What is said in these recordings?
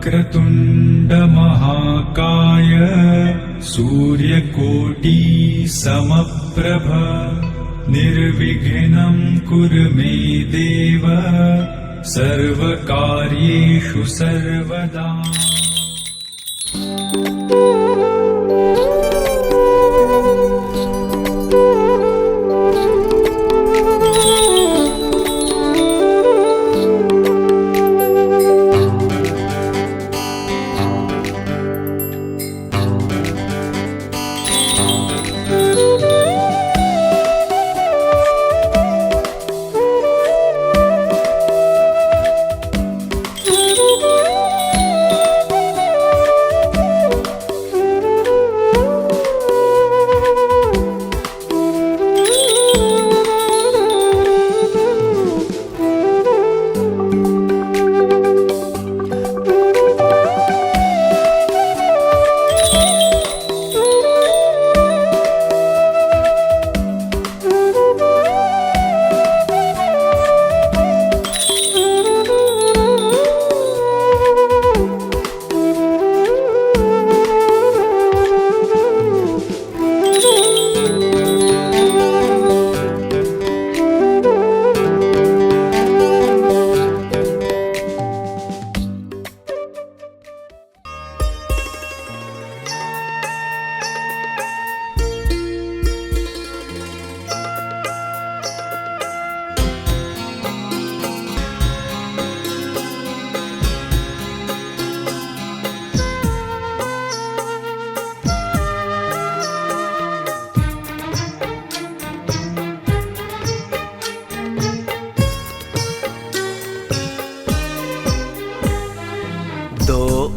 वक्रतुण्ड महाकाय सूर्यकोटि समप्रभ निर्विघ्नं कुरु मे देव सर्वकार्येषु सर्वदा।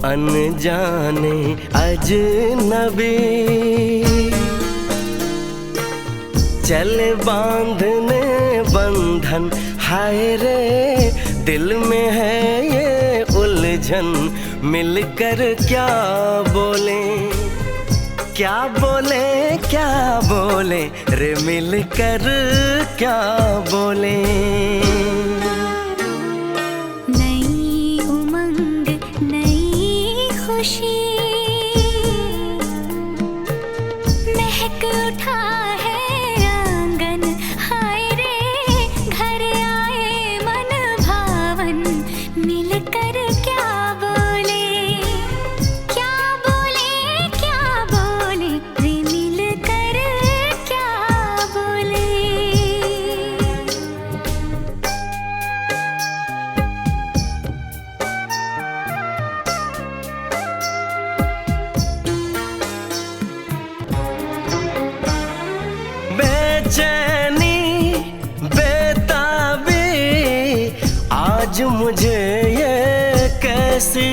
अनजाने अजनबी चले बांधने बंधन, हाय रे दिल में है ये उलझन। मिलकर क्या बोले क्या बोले क्या बोले रे, मिलकर क्या बोले। महक उठा है आंगन, हाय रे घर आए मन भावन। मिलकर क्या बोले क्या बोले क्या बोले रे, मिलकर क्या बोले। बेचैनी बेताबी आज मुझे ये कैसी,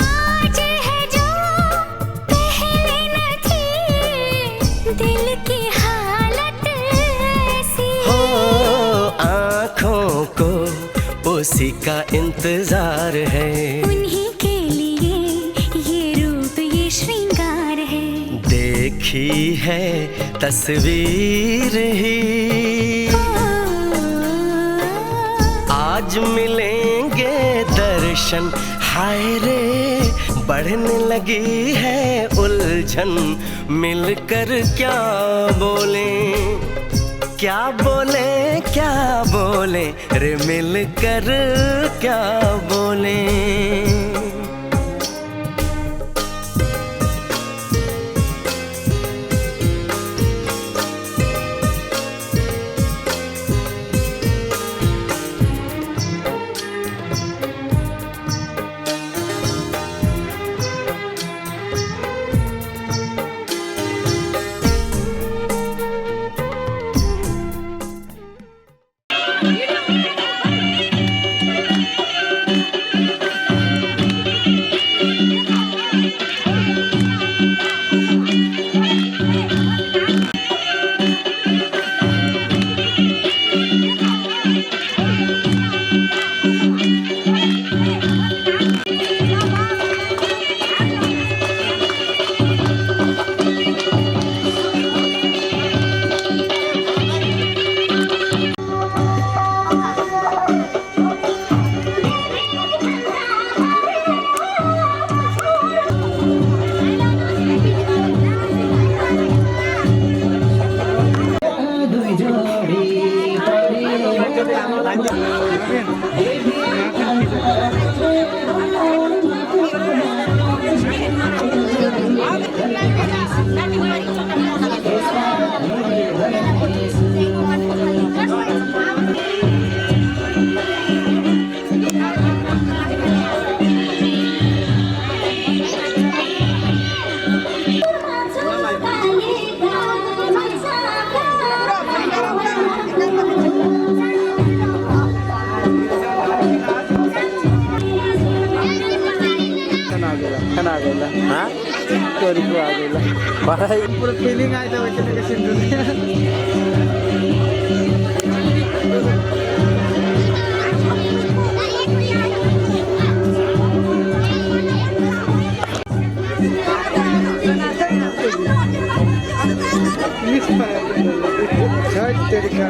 आज है जो पहले न थी, दिल की हालत ऐसी। हो आँखों को उसी का इंतजार है, उन्हीं के लिए ये रूप ये श्रृंगार है। देखी है तस्वीर ही, आज मिलेंगे दर्शन, हाय रे बढ़ने लगी है उलझन। मिलकर क्या बोले क्या बोले क्या बोले रे, मिलकर क्या बोले। Hah? Story ko agila. Paray. Puro feeling nga ito wala kasi dunia. Charge तेरी का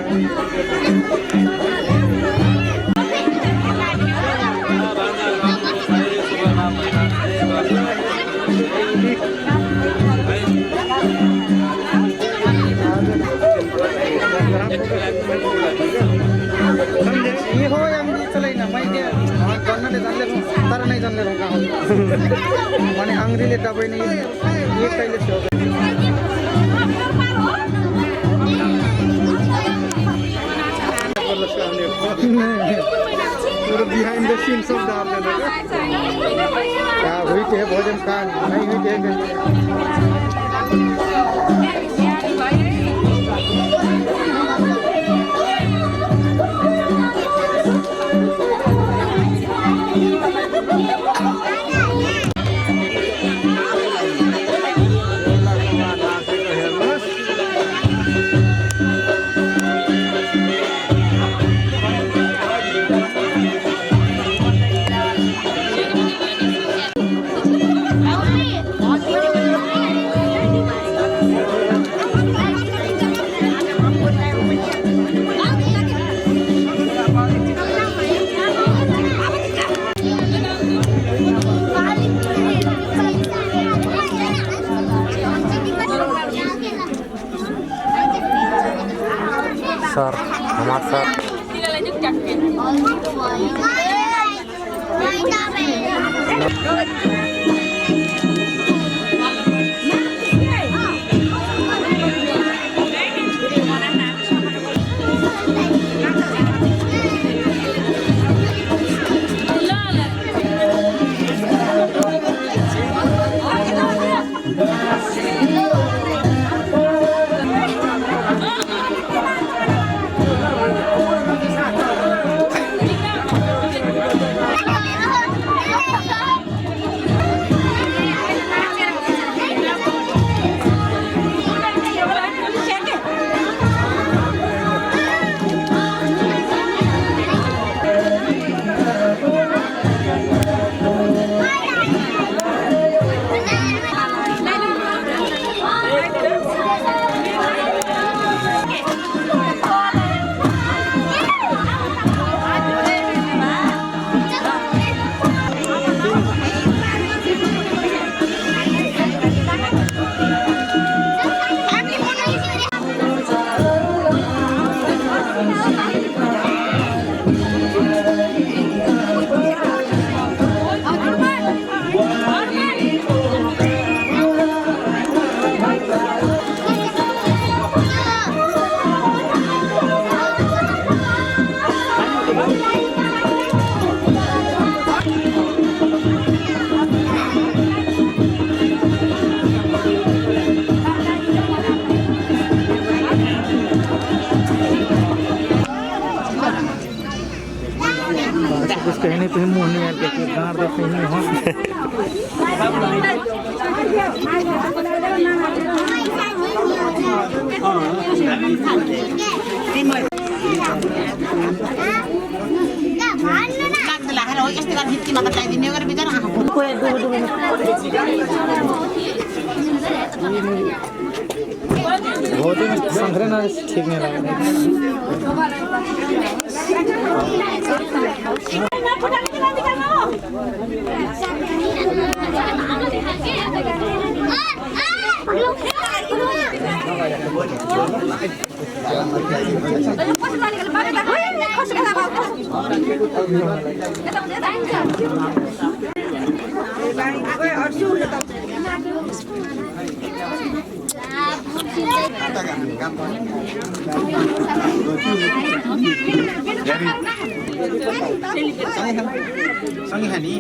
ये हो yang di celai na mai dia jangan le janle tara nahi janle ro ka mane angri le dabai nahi ye kaile se hoga पूरा behind the seen सब डाल देना क्या हुई थे भोजन का नहीं हुई थे सर हमारे सर tidak lanjutkan कुछ कहने पे मुंह नहीं आते कि गाड़ दे कहीं हो बहुत ही संग्रह ना ठीक नहीं लगा सँगै खाने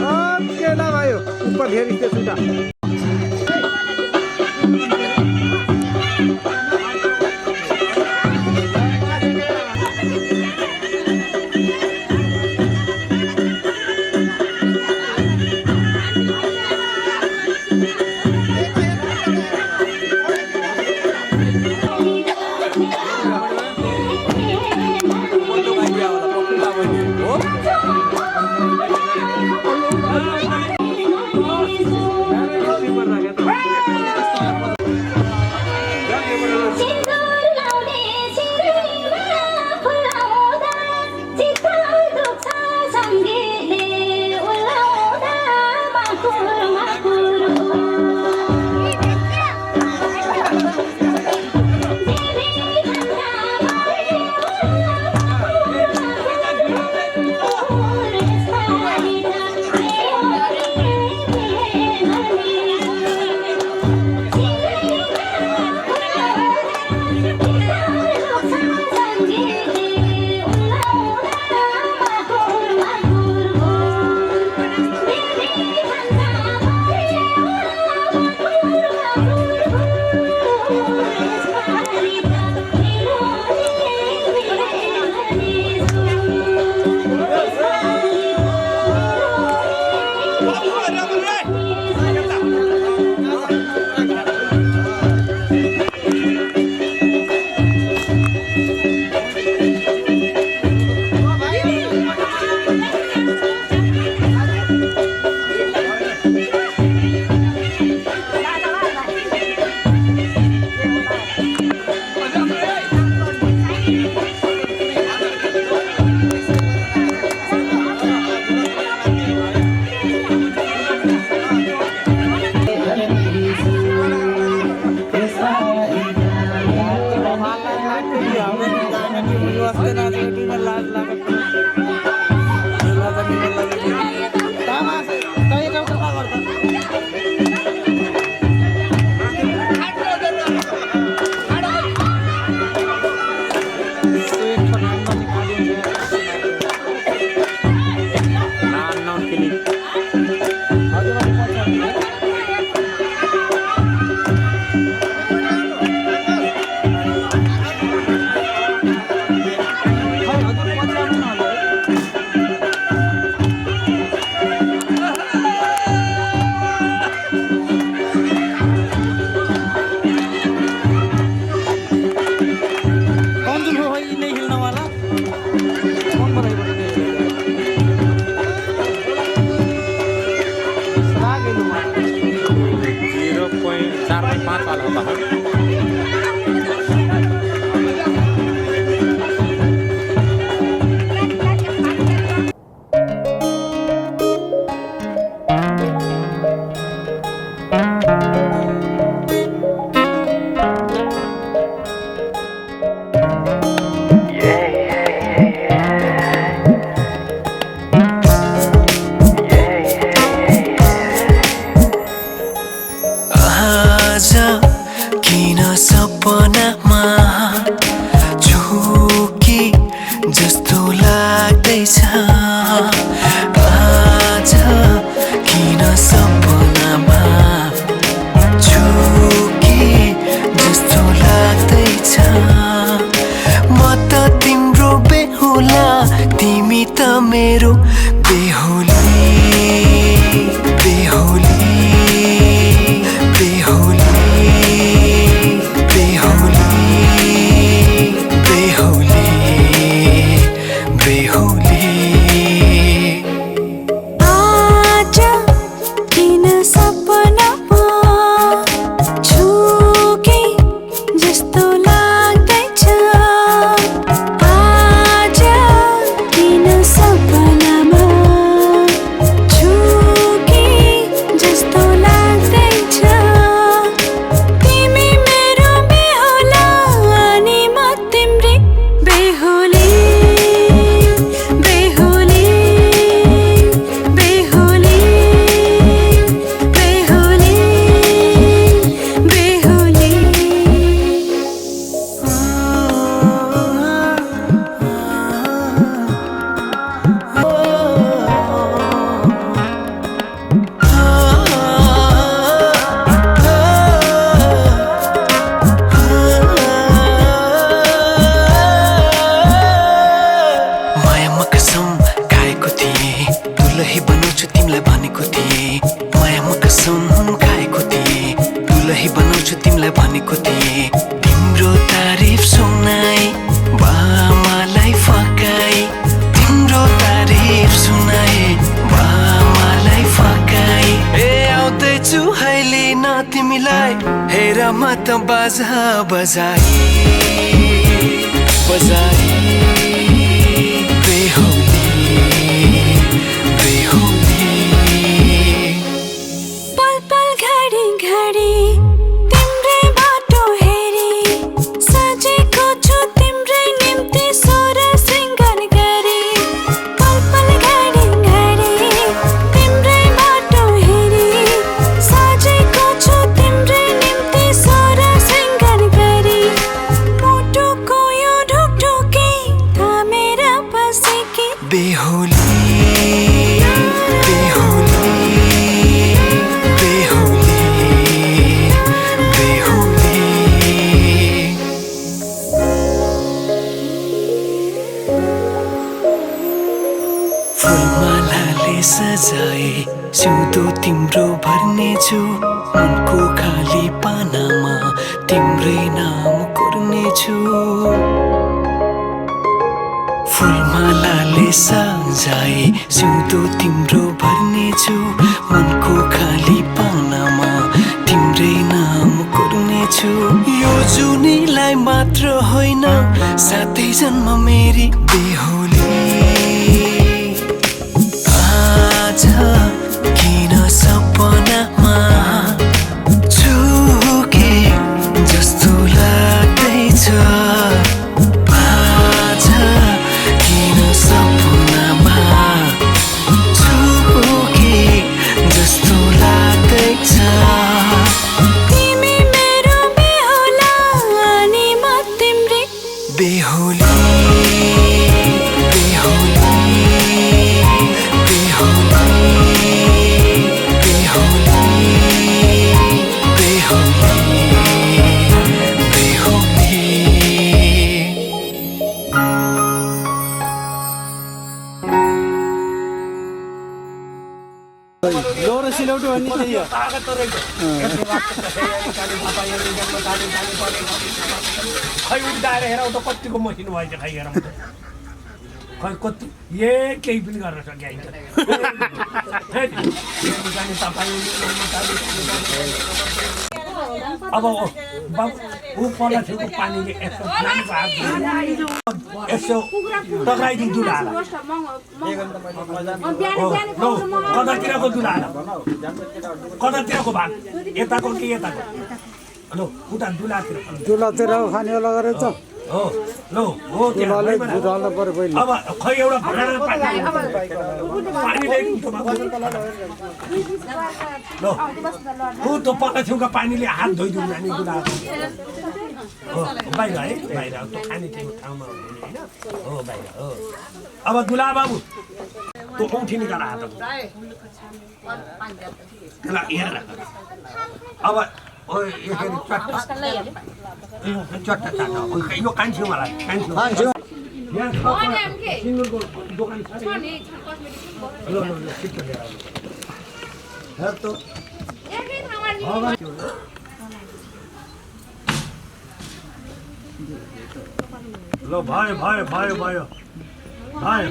ओके ल भाइयो ऊपर घेर इससे सुधा बेहोली तिमीलाई हेर म त बाजा बजाई बजाई बेहुली बेहुली पल पल घडी घडी तिम्रै बाटो हेरी सजेको छु तिम्रै निम्ति सोर सिंगार गरी पल पल घडी घडी तिम्रै बाटो हेरी सजेको छु तिम्रै निम्ति सोर सिंगार गरी मुटुको यो ढुकढुकी थामेर बसेकी बेहुली बेहुली बेहुली बेहुली फुलमालाले सजाए सिउँदो तिम्रो भर्नेछु मनको खाली पानामा तिम्रै नाम कोर्नेछु फुलमालाले सजाए सिउँदो तिम्रो भर्नेछु मनको खाली पानामा तिम्रै नाम कोर्नेछु यो जुनीलाई मात्र होइन साथै जन्म मेरी बेहुली आज किन सपनामा झुके जस्तो लाग्दैछ आज किन सपनामा झुके जस्तो लाग्दैछ तिमी मेरो बेहुला अनि म तिम्रै बेहुली बेहुली बेहुली बेहुली बेहुली बेहुली लो र सिलौटो भन्ने त्यही हो खै उदाएर हेर त कतिको मसिनो भएछ खै हेर खै कति केही पनि गर्न सकिन्छ अब ऊ पल्ला छेउको पानीले यसो नानीको हात यसो टक्राइदिउँ दुलाला कतातिरको दुलाला कतातिरको भाग यताको कि यताको लो उता दुलातिर दुलातिर खाने होला गरेछ हो लो हो त्यहाँ दुलाले परे पहिले अब खै एउटा भडाना पानी ल्याइदिउँ त बाबु लो ऊ त पल्ला छेउका पानीले हात धोइदिउँ नानी दुला हो बाहिर है बाहिर त्यो खाने ठाउँमा हुने होइन हो बाहिर हो अब दुला बाबु त्यो औँठी निकाल हातको त्यसलाई हेरेर अब यसरी चट्टा चाट्टा यो कान्छ्यो मलाई कान्छ्यो सिङ्गलको दोकान छ नि ल ल छिटो लिएर आउनु ल भयो भयो भयो भयो भयो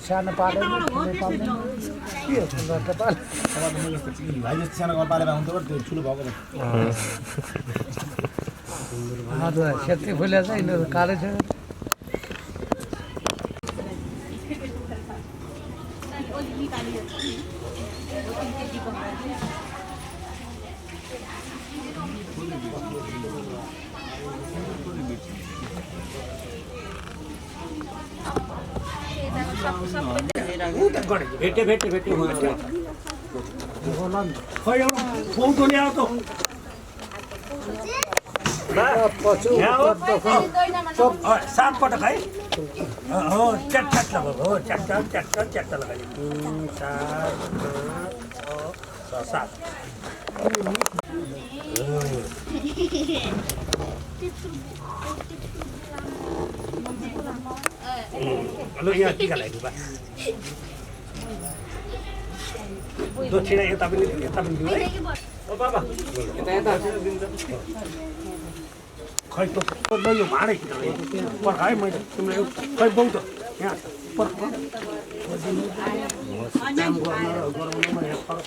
सानो पाले सेती फुल्या छ यिनीहरू कालै छ भेटे भेटे भेटे खै एउटा फोटो ल्याऊ त सात पटक है हो च्याट च्याट लगाएको हो chat chat chat chat chat लगाइदिनु 4 5 6 7 Lu iya tinggal lagi Pak. दक्षिण यता पनि दिउँ है ओ बाबा यता खै त यो भाँडै पर्ख है मैले तिमीलाई खै बहु त यहाँ पर्ख काम गर्न र गराउनमा यहाँ फरक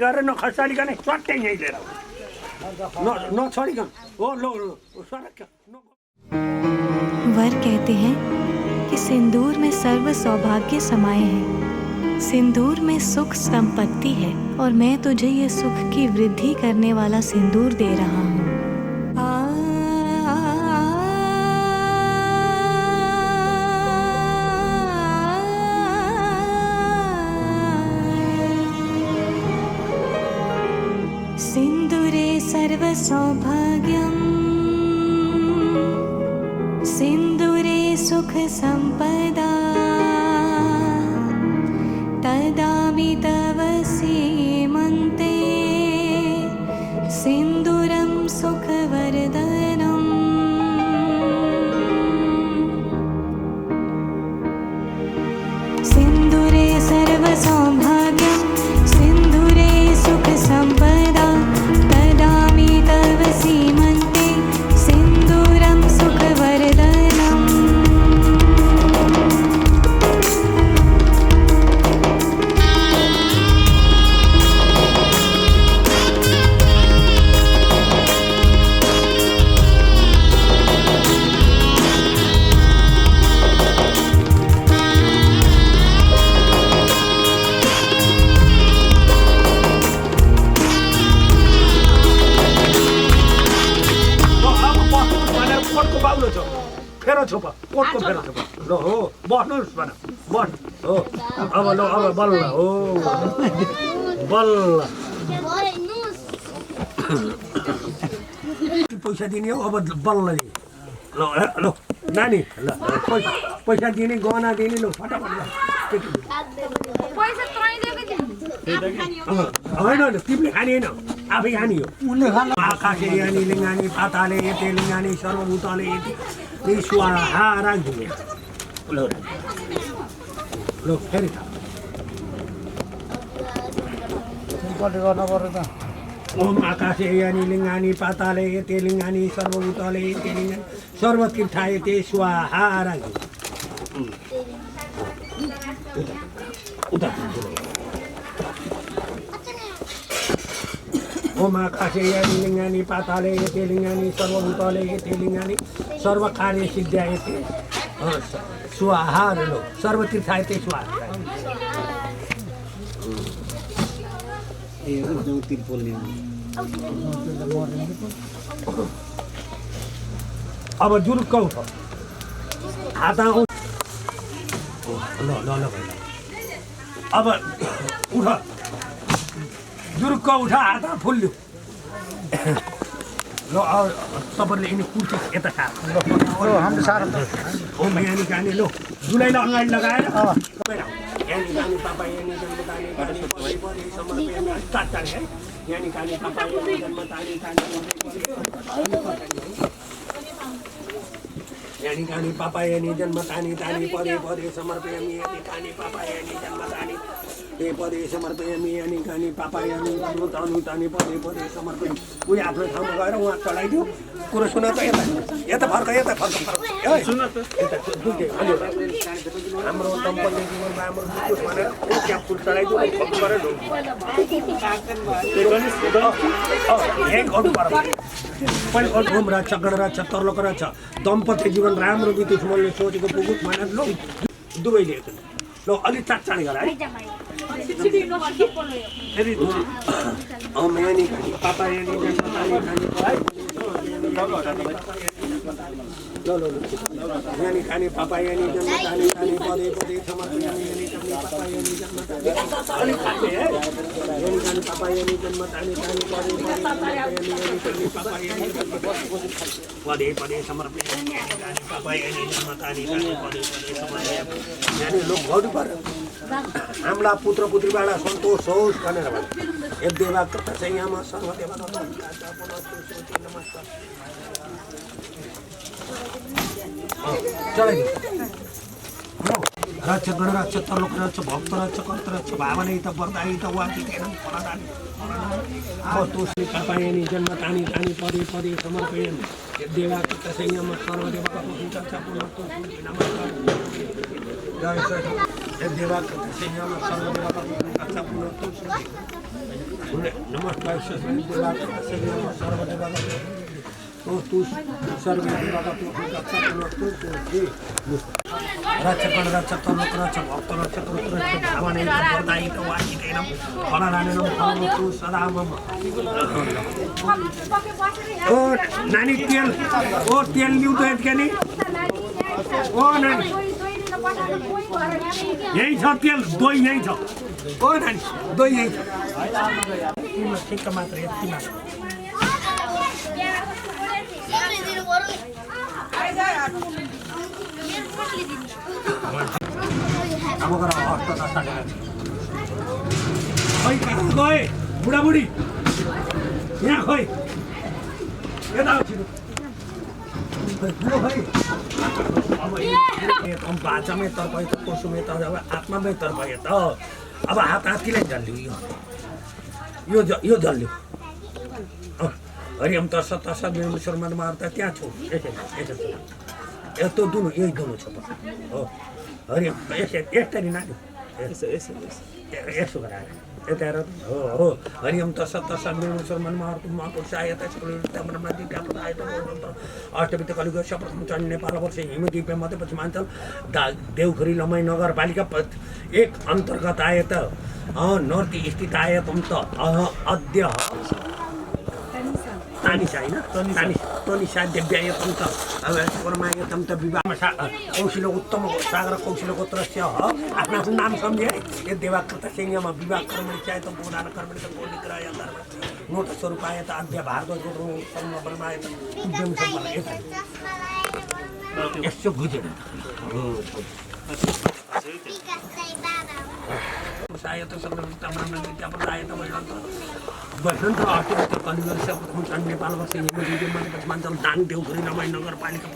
गरेर नखसालिकन चट्टै यहीँ लिएर नछोडिकन हो लो सडक वर कहते हैं कि सिंदूर में सर्व सौभाग्य समाये हैं। सिंदूर में सुख संपत्ति है और मैं तुझे ये सुख की वृद्धि करने वाला सिंदूर दे रहा हूँ। सिंदूरे सर्व सौभाग्यम् सिंदूरे सुख संपदा तदामि तव सीमन्ते सिंदूरं सुखवर्धनम्। सिंदूरे सर्व सौभाग्यं सिंदूरे सुख संपदा तदामि तव सीमन्ते सिंदूरं सुखवर्धनम्। कोटको बाउलो छ फेरो छोप कोटको फेरो छोप ल हो बस्नुहोस् भन बस हो अब ल अब बल्ल हो बल्ल पैसा दिने हो अब बल्ल नि ल ल नानी ल पैसा दिने गहना दिने ल फटाफट होइन तिमीले खाने होइन आफै खाने हो आकाशे यानी लिङ्गानी पाताले यते लिङ्गानी सर्वभूतले यति स्वाहा राखिदिने ल ल फेरि ओम आकाशे यानी लिङ्गानी पाताले यते लिङ्गानी सर्वभूतले यते लिङ्गानी सर्वतीर्था यते स्वाहा राखिदिने उता ओम आकाशे यानी लिङ्गानी पाताले यते लिङ्गानी सर्वभूतले यते लिङ्गानी सर्वकार्य सिद्ध्या यते स्वाहा लो सर्वतीर्था यते स्वाहा। अब जुरुक्क उठ हात ल ल ल अब उठ जुरुक्क उठ हात फुल्यो ल तपाईँले यिनी कुर्ती यता खा हाम्रो साह्रो ओम यानी गाने लो जुलाईलाई अगाडि लगाएर यानी गाने पापा यानी जन्म ताने गाने परे परे समर्पयामि स्टार्ट गरे है यानी गाने पापा यानी जन्म ताने ताने यानी गाने पापा यानी जन्म ताने ताने परे परे समर्पयामि यानी गाने पापा यानी जन्म ताने ते परे समर्पयामि यानी गाने पापा यानी जन्म ताने ताने परे परे समर्पयामि उही आफ्नो ठाउँमा गएर उहाँ चढाइदियो कुरो सुन त यता फर्क सुन त हाम्रो दम्पत्ति जीवनमा हाम्रो दुःख भनेर क्याप्सुल चढाइदियो गरेर ओम रक्ष गण रक्ष तरलोक रक्ष दम्पत्ति जीवन राम्रो बितोस् मैले सोचेको पुगुस् भनेर ल दुवैले ल अलिक चाँड गर है फेरि यानी पापा यानी यानी खाने पापा यानी जन्म ताने ताने पदे पदे समर्पयामि यानी खाने पापा यानी जन्म ताने अलिक खाने है यानी खाने पापा यानी जन्म ताने ताने पदे पदे समर्पयामि यानी खाने पापा यानी जन्म पदे पदे समर्पयामि यानी खाने पापा यानी जन्म ताने ताने पदे पदे समर्पयामि यानी लोक गौरी पर हाम्रा पुत्र पुत्रीबाट सन्तोष होस् भनेर भने यद्देवा कृतसंयम सर्वदेव नमस्कार चलाइदिनु रक्ष गणरक्ष तलोकरक्ष भक्तरक्ष कर्तरक्ष भावनहित वरदायित वाचितेन फलदानि तोषी कल्पयनि जन्म तानि तानि पदे पदे समर्पयन् देवाकृत संयम सर्वदेवका पूजितस्य पुनर्तोषि नमस्कार जय श्री देवाकृत संयम सर्वदेवका पूजितस्य पुनर्तोषि नमस्कार श्री देवाकृत संयम सर्वदेवका रक्षकण रक्षक तलोकरक्ष भक्तरक्ष कर्तरक्ष भावनहित वरदायित वाचितेन फलदानि फलमस्तु सदा मम ओ नानी तेल ओ तेल लिऊ त यतिकनी ओ नानी यही छ तेल दही यही छ ओ नानी दही यही छ ठिक्क मात्र यति मात्र अब गर हस्त दशा खोइ कहाँ गए बुढाबुढी यहाँ खोइ यता अब भाषामै तर्पए त पशुमै त अब आत्मामै तर्पए त अब हात हात्तीलाई झल्ल्यो यो झल्ल्यो हरिम तर्स तर्स मुसलमान मार्दा त्यहाँ छु यस्तो दुनु यही दुनु छ हो हरिम यसरी नाच्यो यसो गराएर यता हेर हो हरिम तर्स तर्स मुसलमान मार्तु मापुरुषायत अष्टवित्त कलिग प्रथम चढ्ने नेपाल वर्ष हिमद्वीप मध्य पश्चिमाञ्चल देवखुरी लमाई नगरपालिका एक अन्तर्गत आयत नर्थ स्थित आयतम त अद्य तानिसा होइन तनिसा दिव्यायतम त परमायतम त विवाहमा कौशिलो उत्तम सागर कौशिलो गोत्रस्य आफ्नो आफ्नो नाम सम्झे यो देवाकृत सिंहमा विवाह कर्मणि चायतम पुराण कर्मणि त गोलिग्रह धर्म नोट स्वरूपायत अध्य भारद्वाज गोत्र उत्तम परमायत उद्यम सम्पन्न यसो बुझेन सायत सर्वतामनायत वैष्णव अष्टवित्त कलिग प्रथम चढ्ने नेपाल वर्ष हिमद्वीप मध्य पश्चिमाञ्चल दाङ देवखुरी नमाई नगरपालिका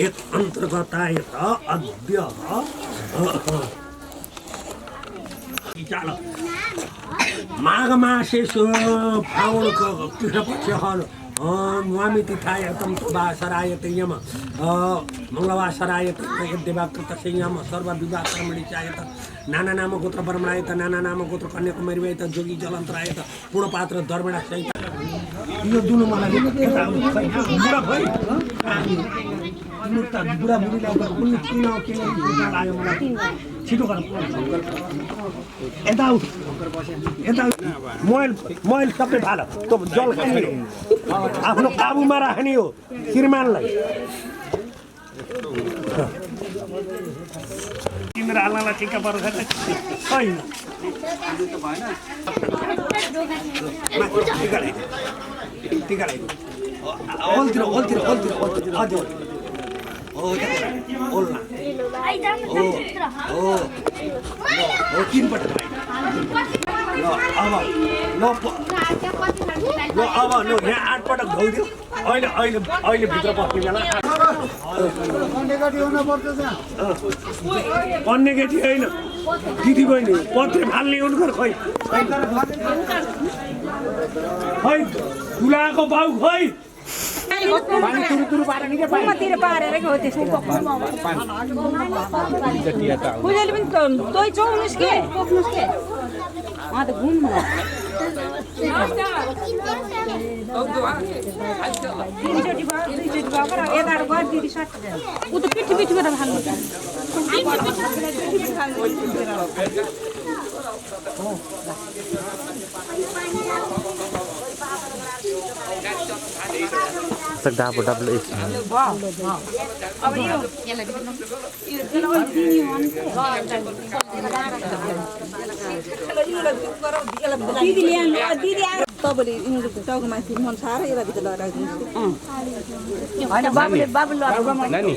एक अन्तर्गत आयत अद्य माघ मासे फागुनको कृष्णपक्ष न्वामिति थायतम सरायत यम मङ्गलवासरायत देवाकृत संयम सर्व विवाह कर्मणि चायत नाना नाम गोत्र ब्रह्मणायत नाना नाम गोत्र कन्याकुमारीयत जोगी जलन्तरायत पूर्णपात्र दर्बेणा सहित यो दुनु मलाई बुढा भइ बुढा बुढीलाई कुनै किन किन लाग्यो मलाई छिटो गर यता मोबाइल सबै फाल त जल खाने आफ्नो काबुमा राख्ने हो श्रीमानलाई तिम्रो हाल्नलाई टिका पर्छ छैन टिका ओल्तिर हजुर हो ओल्ला हो तिनपट्टि अब यहाँ 8 पटक धोइदियो अहिले भित्र बस्ने बेला अन्य केटी होइन दिदी बहिनी पत्रे फाल्ने उनको खोइ ठुलाको बाउ खोइ पानी तुरु पारेर के पानी पारेर के हो त्यस्तो पुजेले पनि तोइ चौनुस् के पोक्नुस् के त घुम न तीनचोटि भयो दुईचोटि भयो यताबाट गरिदिदी सट उ त पिठी पिठी गरेर खानु double X. अब यो यसलाई दिदी ल्याउनु दिदी आएर तपाईँले यिनीहरू टाउकोमा मन छ र यसलाई भित्र लगाएर राखिदिनुहोस् होइन बाबुले नानी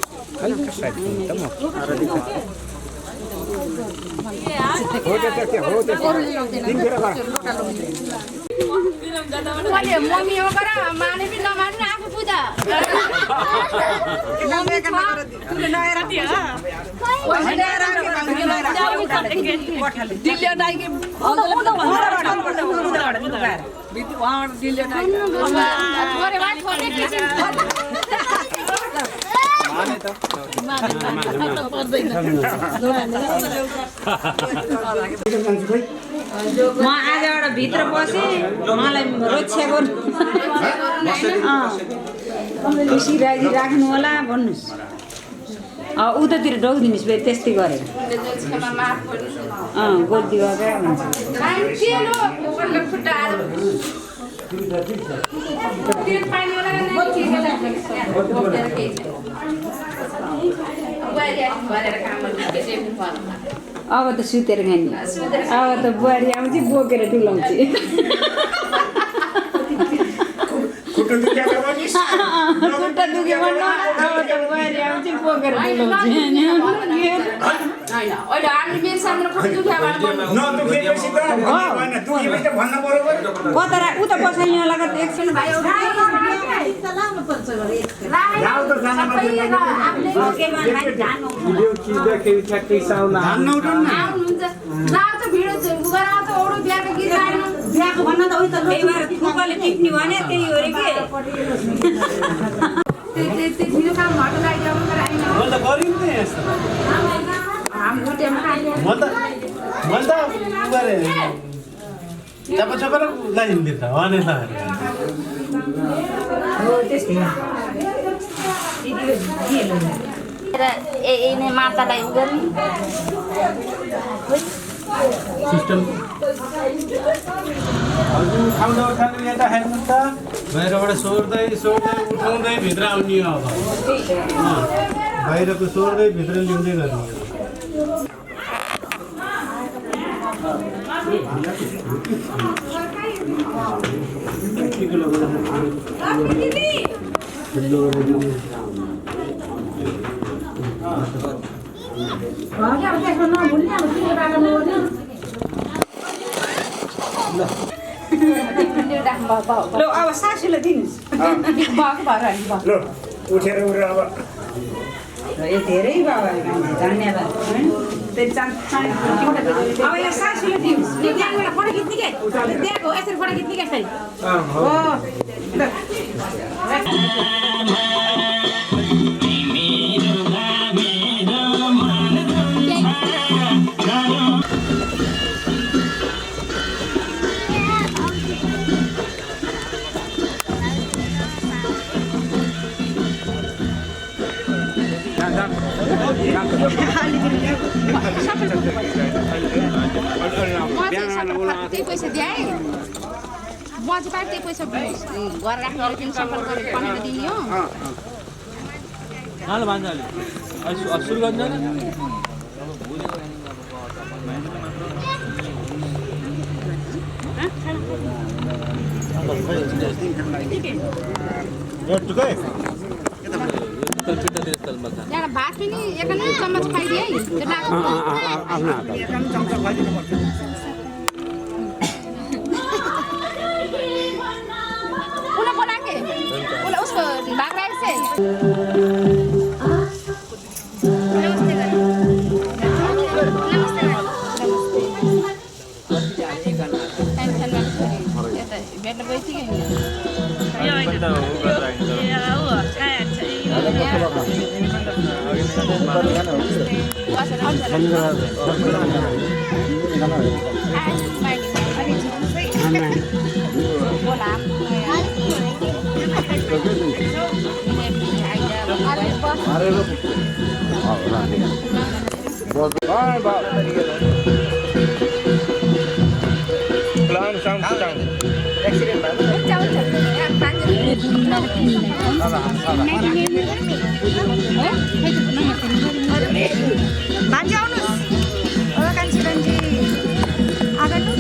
मम्मी हो माने पनि नमाने आफू पूजा म आजबाट भित्र बसेँ मलाई रोज्छेको खुसी राजी राख्नु होला भन्नुहोस् उतातिर डोकिदिनुहोस् फेरि त्यस्तै गरेर गोल्ती गरेर अब त सुतेर खाने अब त बुहारी आउँछ बोकेर डुलाउँछ खुट्टा दुख्यो भन्नु अब त बुहारी आउँछ बोकेर कता उता बसाइने लगाएर एकछिन बिहाको भन्न त उही त थुपाले टिप्ने भने त्यही हो रे के मातालाई सिस्टम बाहिरबाट सोर्दै उठाउँदै भित्र आउने अब बाहिरको सोर्दै भित्र ल्याउँदै गर्ने ल अब सासूलाई दिनुहोस् उठेर अब धेरै बाबा धन्यवाद अब यो सासूले दिनुहोस् त्यहाँबाट फोटो खिच्ने त्यहाँको यसरी फोटो खिच्ने फेरि पैसा दिए बजी पार्टी पैसा घर राख्ने पनि सफल गरेर पठाएर दिने हो सुरु गर्नु यहाँ भात पनि एक चम्मच खाइदिए उसलाई बोलाके उसलाई उसको भाग राखेको भेट्न गइसक्यो भान्जी आउनुहोस् कान्छी भान्जी आगर्नु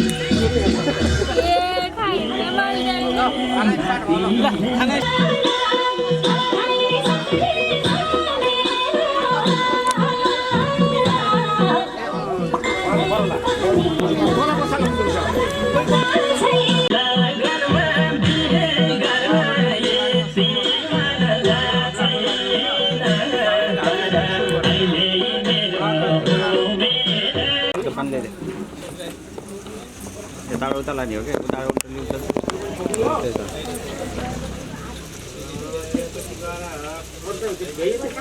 यताबाट उता लाने हो क्या उताबाट उता ल्याउँछ त्यही त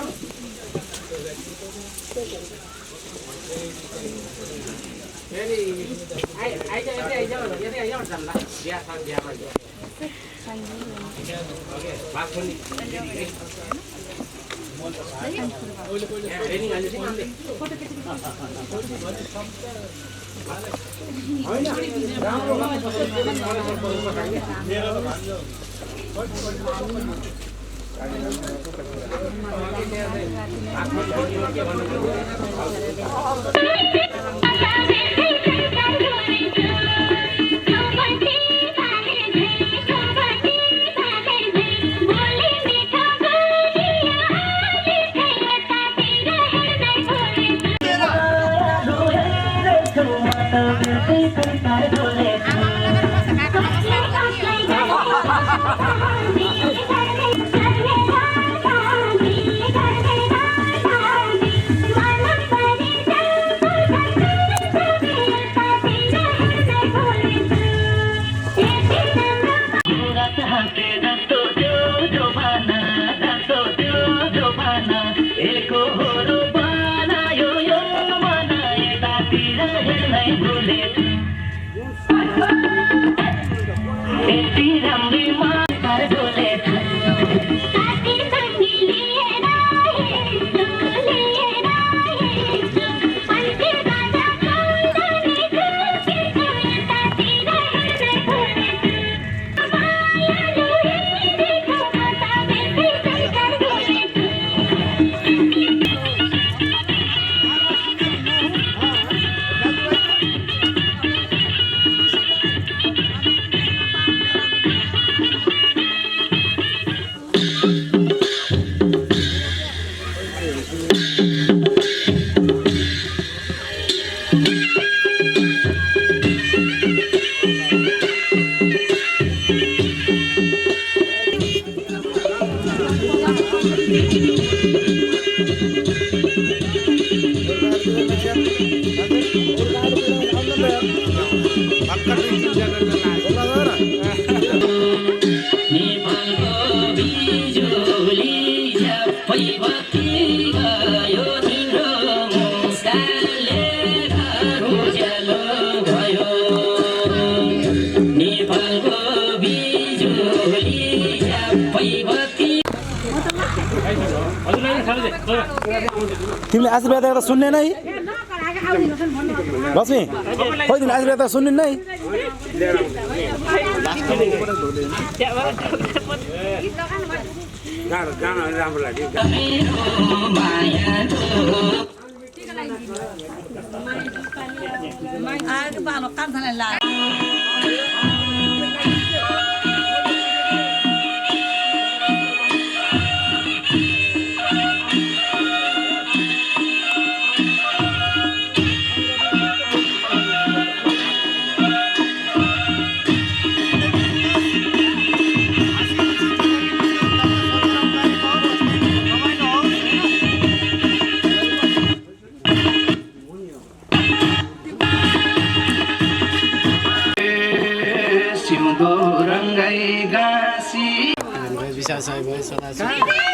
तिमीले आशीर्वाद त सुन्ने नै लक्ष्मी खोइ तिमीले आशीर्वाद त सुन्ने नै राम्रो लाग्यो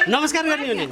नमस्कार गर्ने हो नि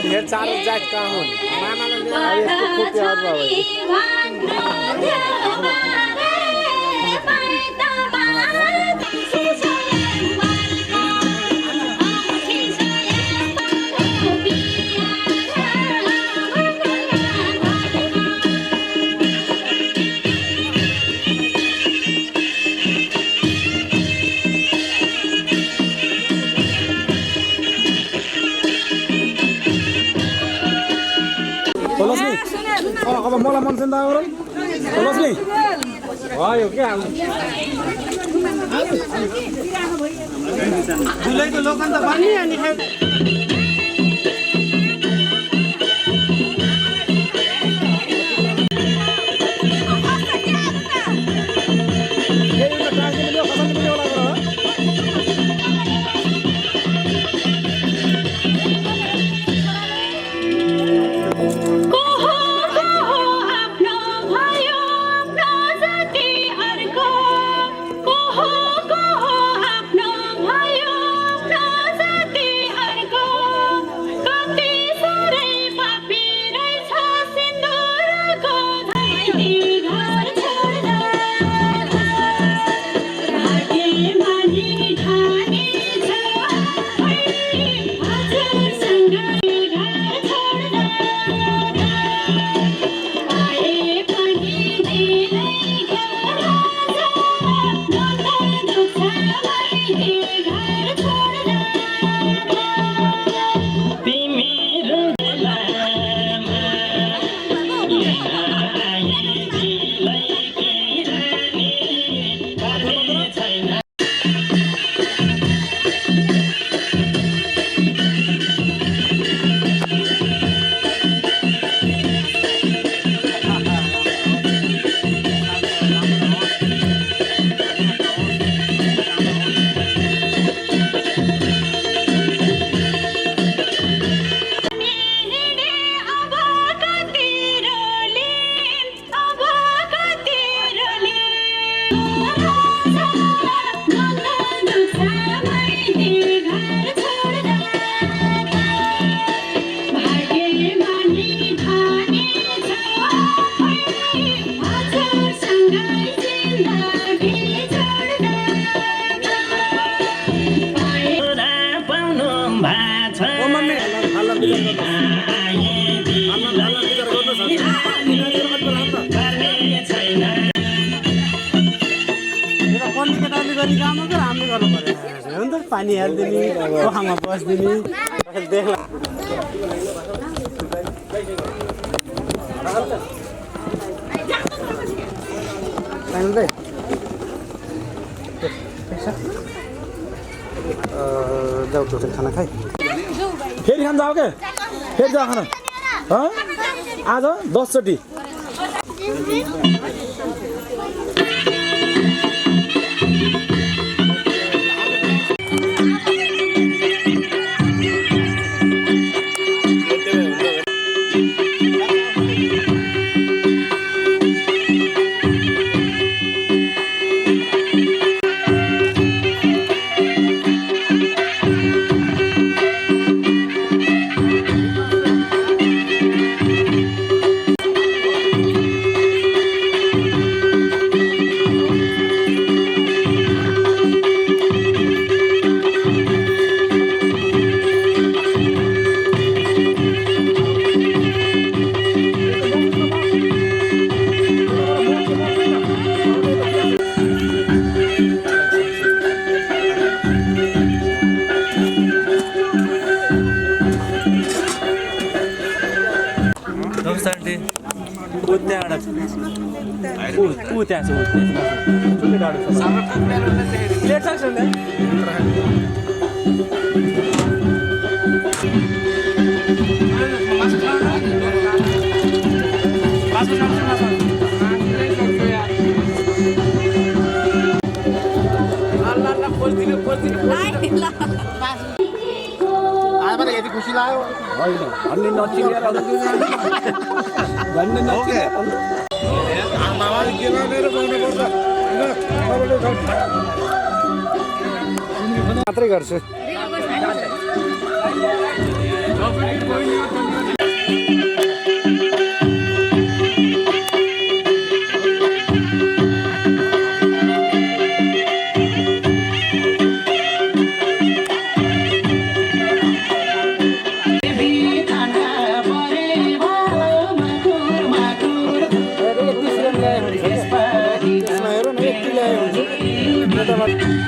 ढेर चार जात का हुन् मामाले यस्तो खोपीहरु अब मलाई मन छैन दाउरा लक्ष्मी भयो के जुलाईको लोकन त बन्नी अनि पानी हाल्दिने कोखामा बस्दिने देख्ला जाऊ तो खाना खाई फेरि खान जाऊ के फेरि जाऊ खाना आज 10 चोटी त्यहाँ छ ठुलै डाँडो छ प्लेट सक्छ नि आएर यति खुसी लाग्यो होइन भन्ने नचिनेर भन्ने नचिनेर आमाले के गरेर बनाउनुपर्छ मात्रै गर्छु Thank you.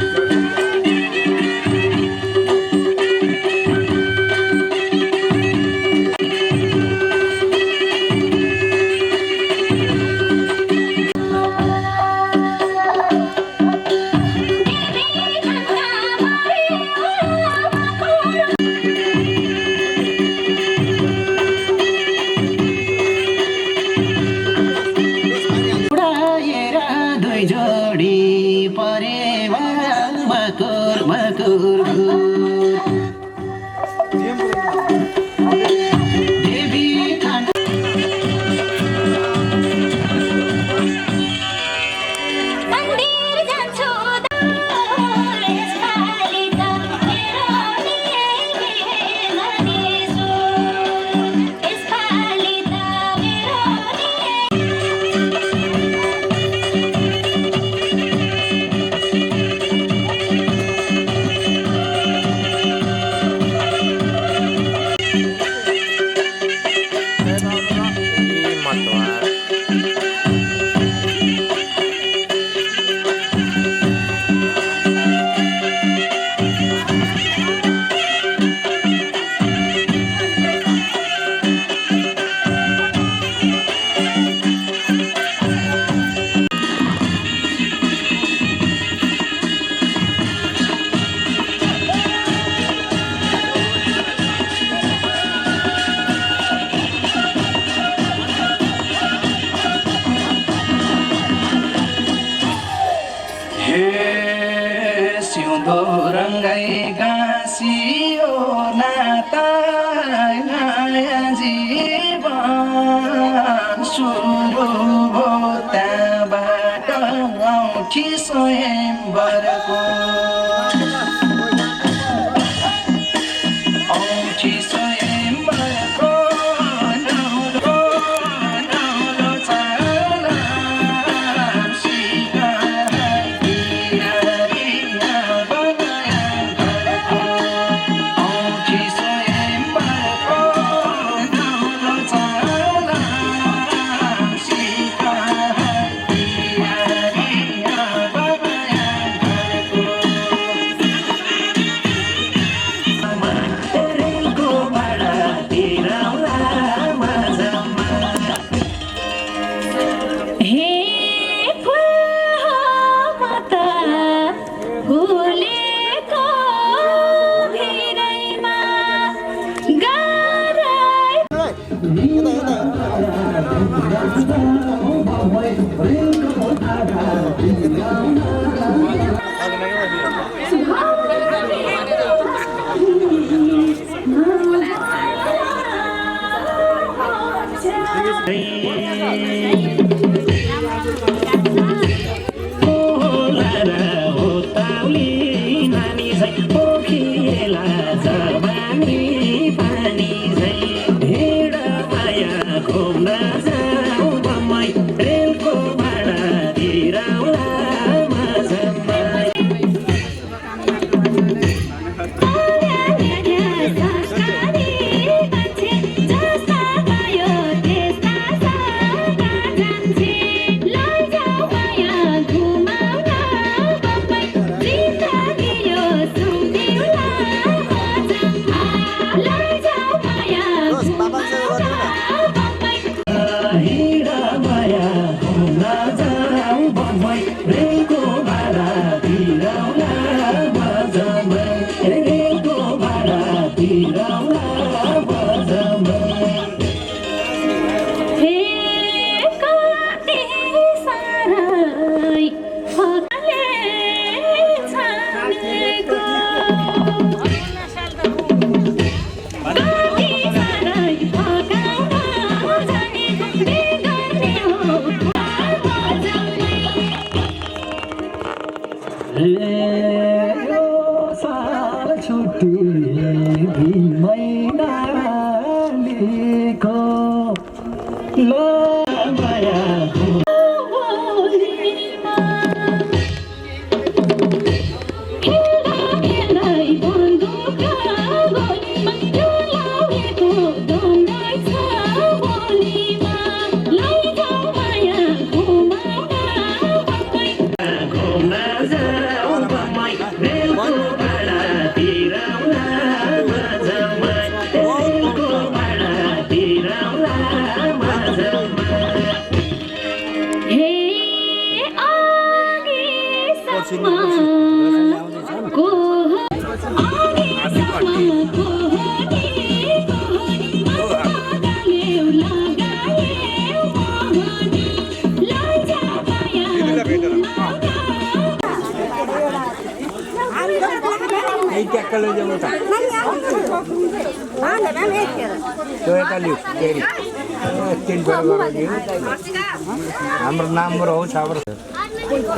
हाम्रो नाम रहोस् अब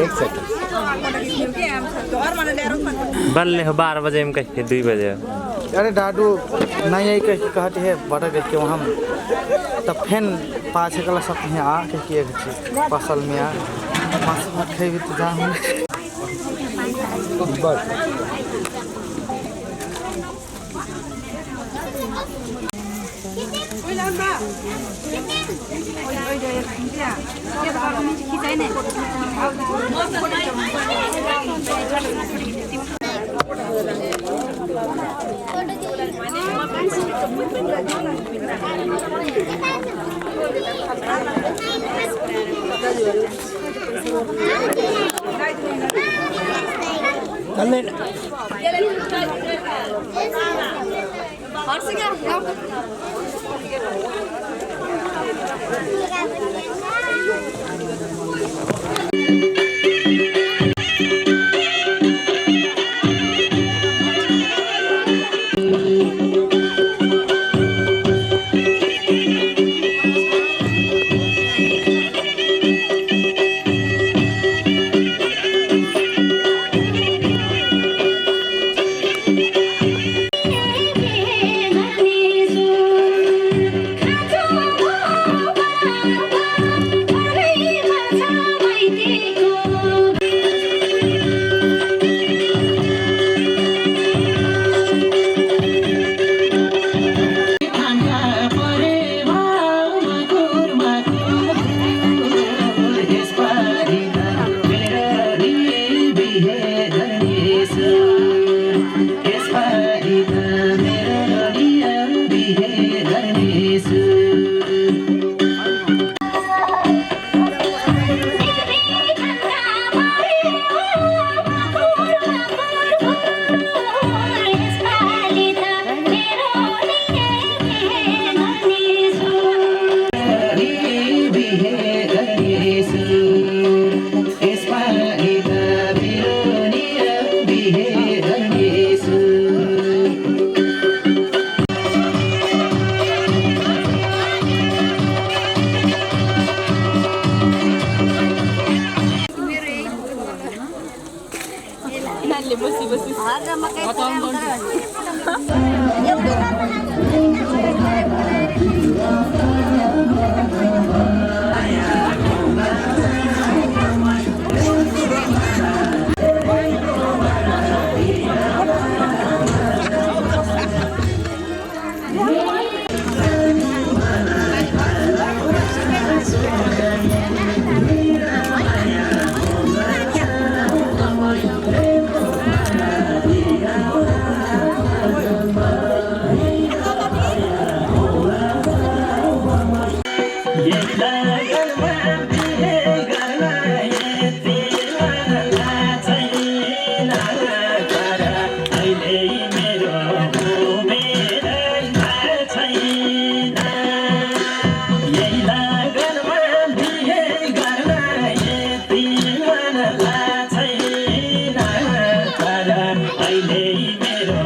एक सेकेन्ड बल्ले 12 बजे में कहीं 2 बजे अरे डाडू नहीं आई कह कहते है बड़ा गए के वहाँ तब फेन पाँच कला सब यहाँ आ के फसल में आ मास भात खाई तो जा अहिले मेरो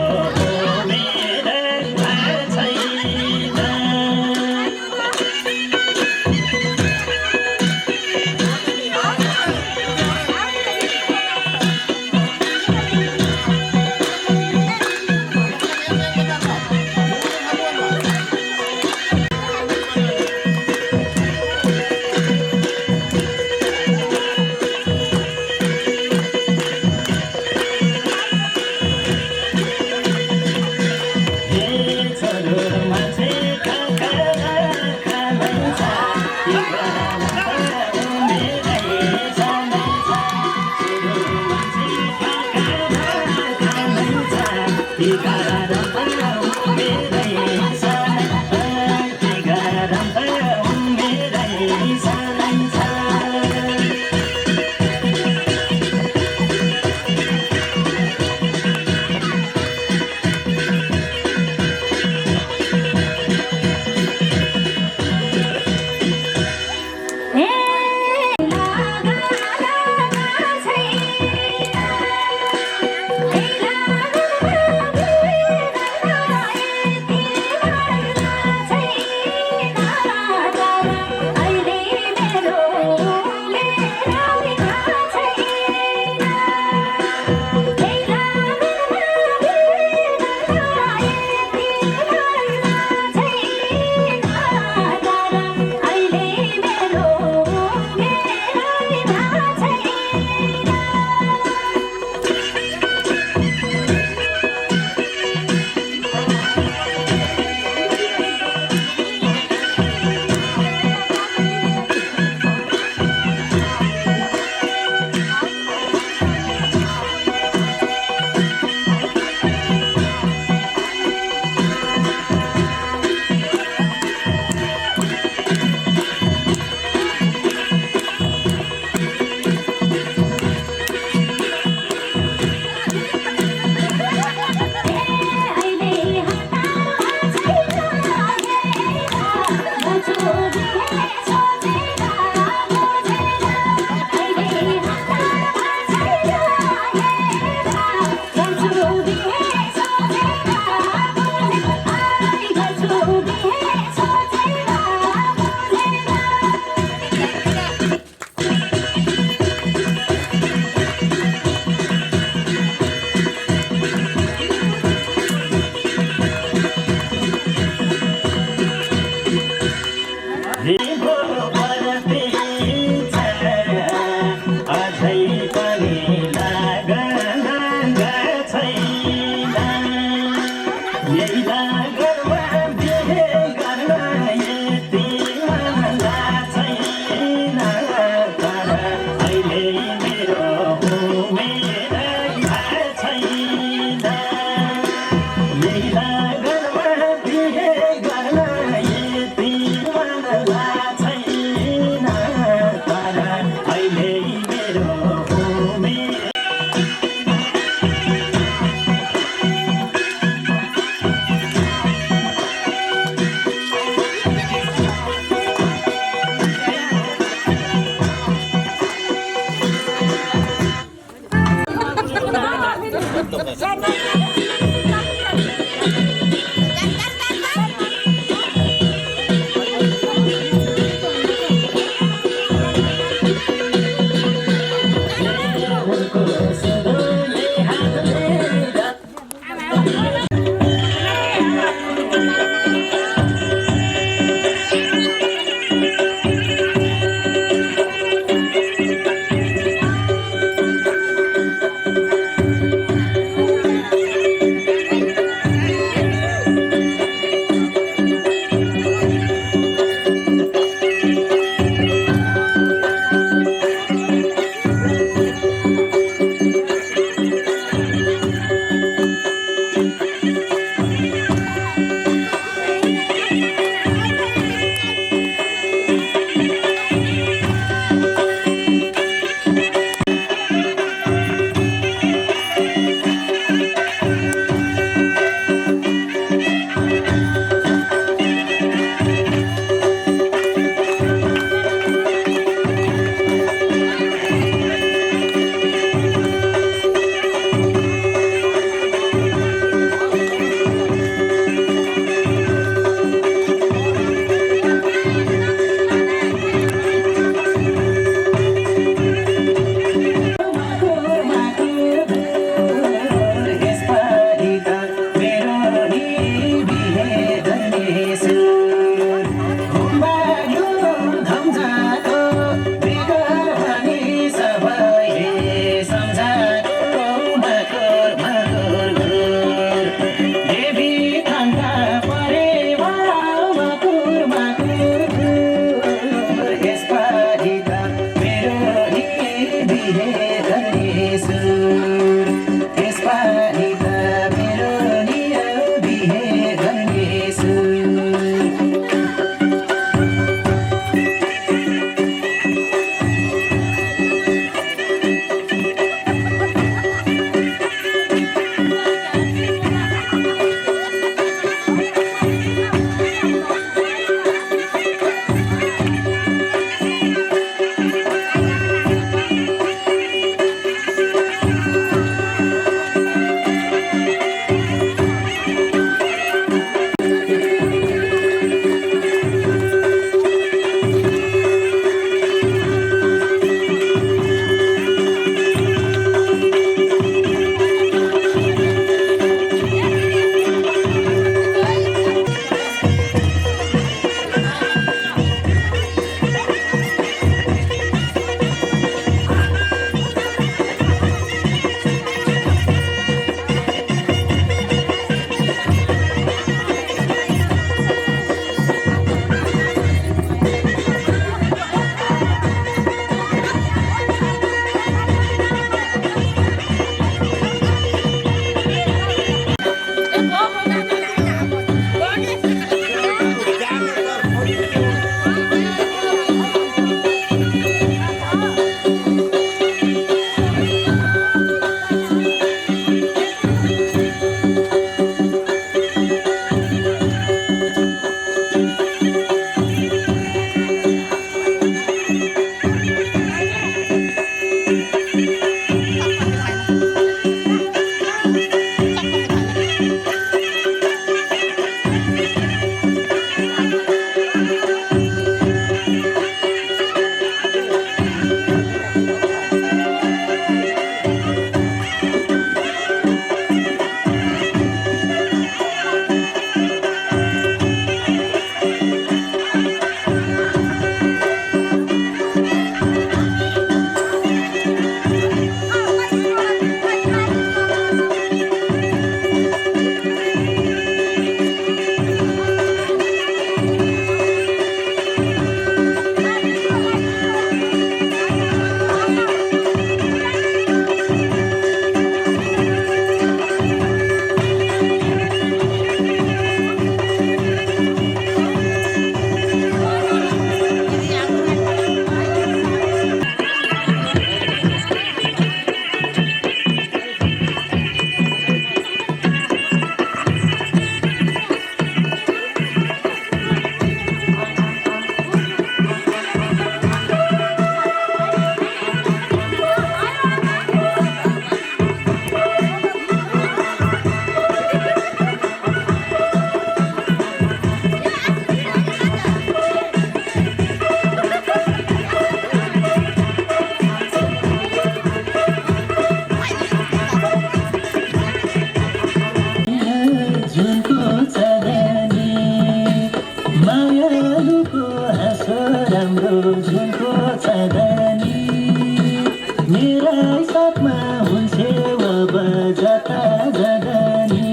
जगनी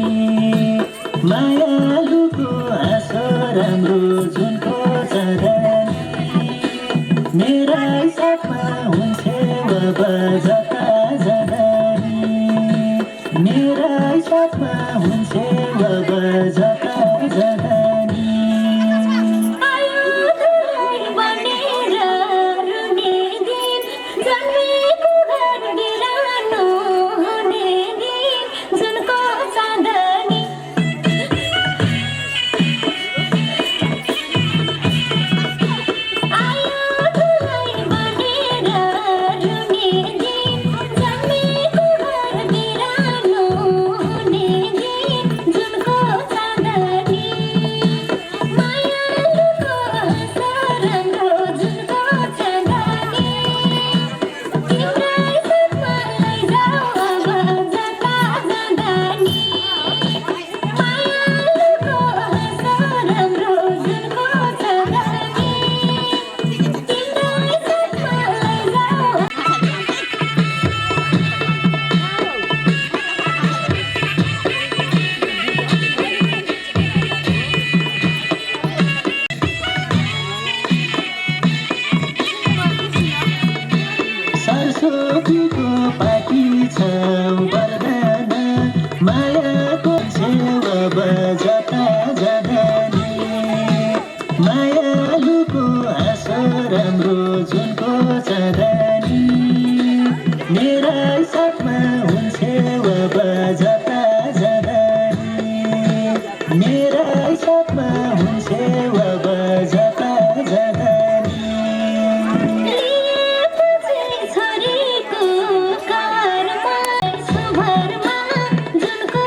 मायालुको हाँसो राम्रो जुनको जगनी मेरा साथमा हुन्थे अब जता जगनी मेरा साथमा हुन्थे अब जता जगनी सरस्वतीको पाटी छ वरदान मायाको छेउ अब जता जगनी मायालुको हाँसो राम्रो जुनको चदनी मेरा साथमा हुन्छे अब जता जगनी मेरा साथमा हुन्छे अब जता जगनी छोरीको कारमा सुभरमा जुनको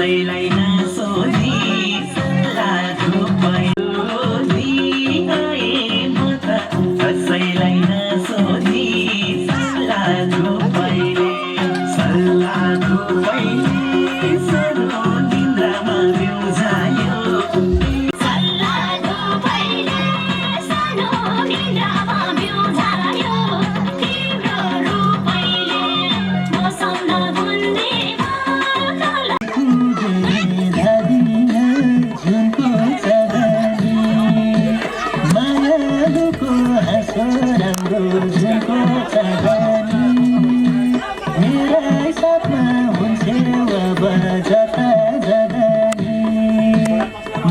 कसैलाई नसोधी लाजो पैलोधी आए म त कसैलाई नसोधी लाजो पहिले सल्लाहको पहिले सानो निन्द्रामा बिउजायो सल्लाहको पहिले सानो निन्द्रामा बिउजायो तिम्रो रूपैले मसँग बुन्ने मायालुको हाँसो राम्रो झुलको चाँदनी मेरा साथमा हुन्थ्यो अब जता जाँदा नि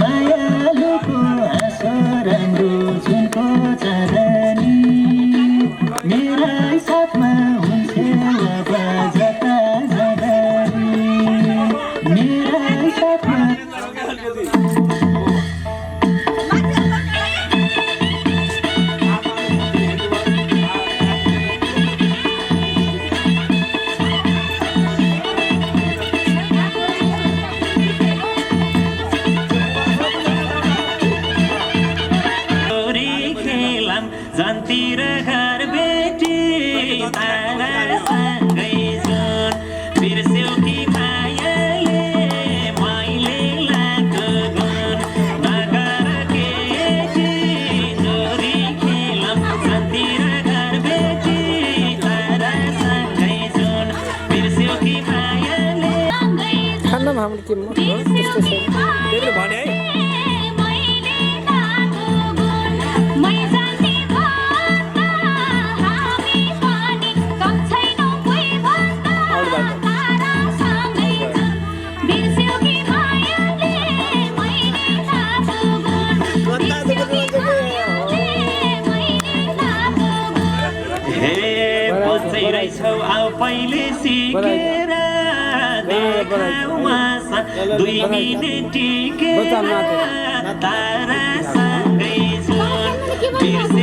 मायालुको हाँसो राम्रो झुलको चाँदनी मेरा साथमा हुन्थ्यो अब जता जाँदा नि मेरा साथमा जान्तिर घर बेटी तारासँगै जुन बिर्स्यौ कि मायाले मैले लाग्दो गुण नगर केटी चोरी खेलौँ जान्तिर घर बेटी तारासँगै जुन बिर्स्यौ कि मायाले खाना हाम्रो के त्यस्तो छ त्यसले भने है छौ आउ पहिले सिकेर देखाउमा दुई मिनेट टिकेर तारासँगै जुन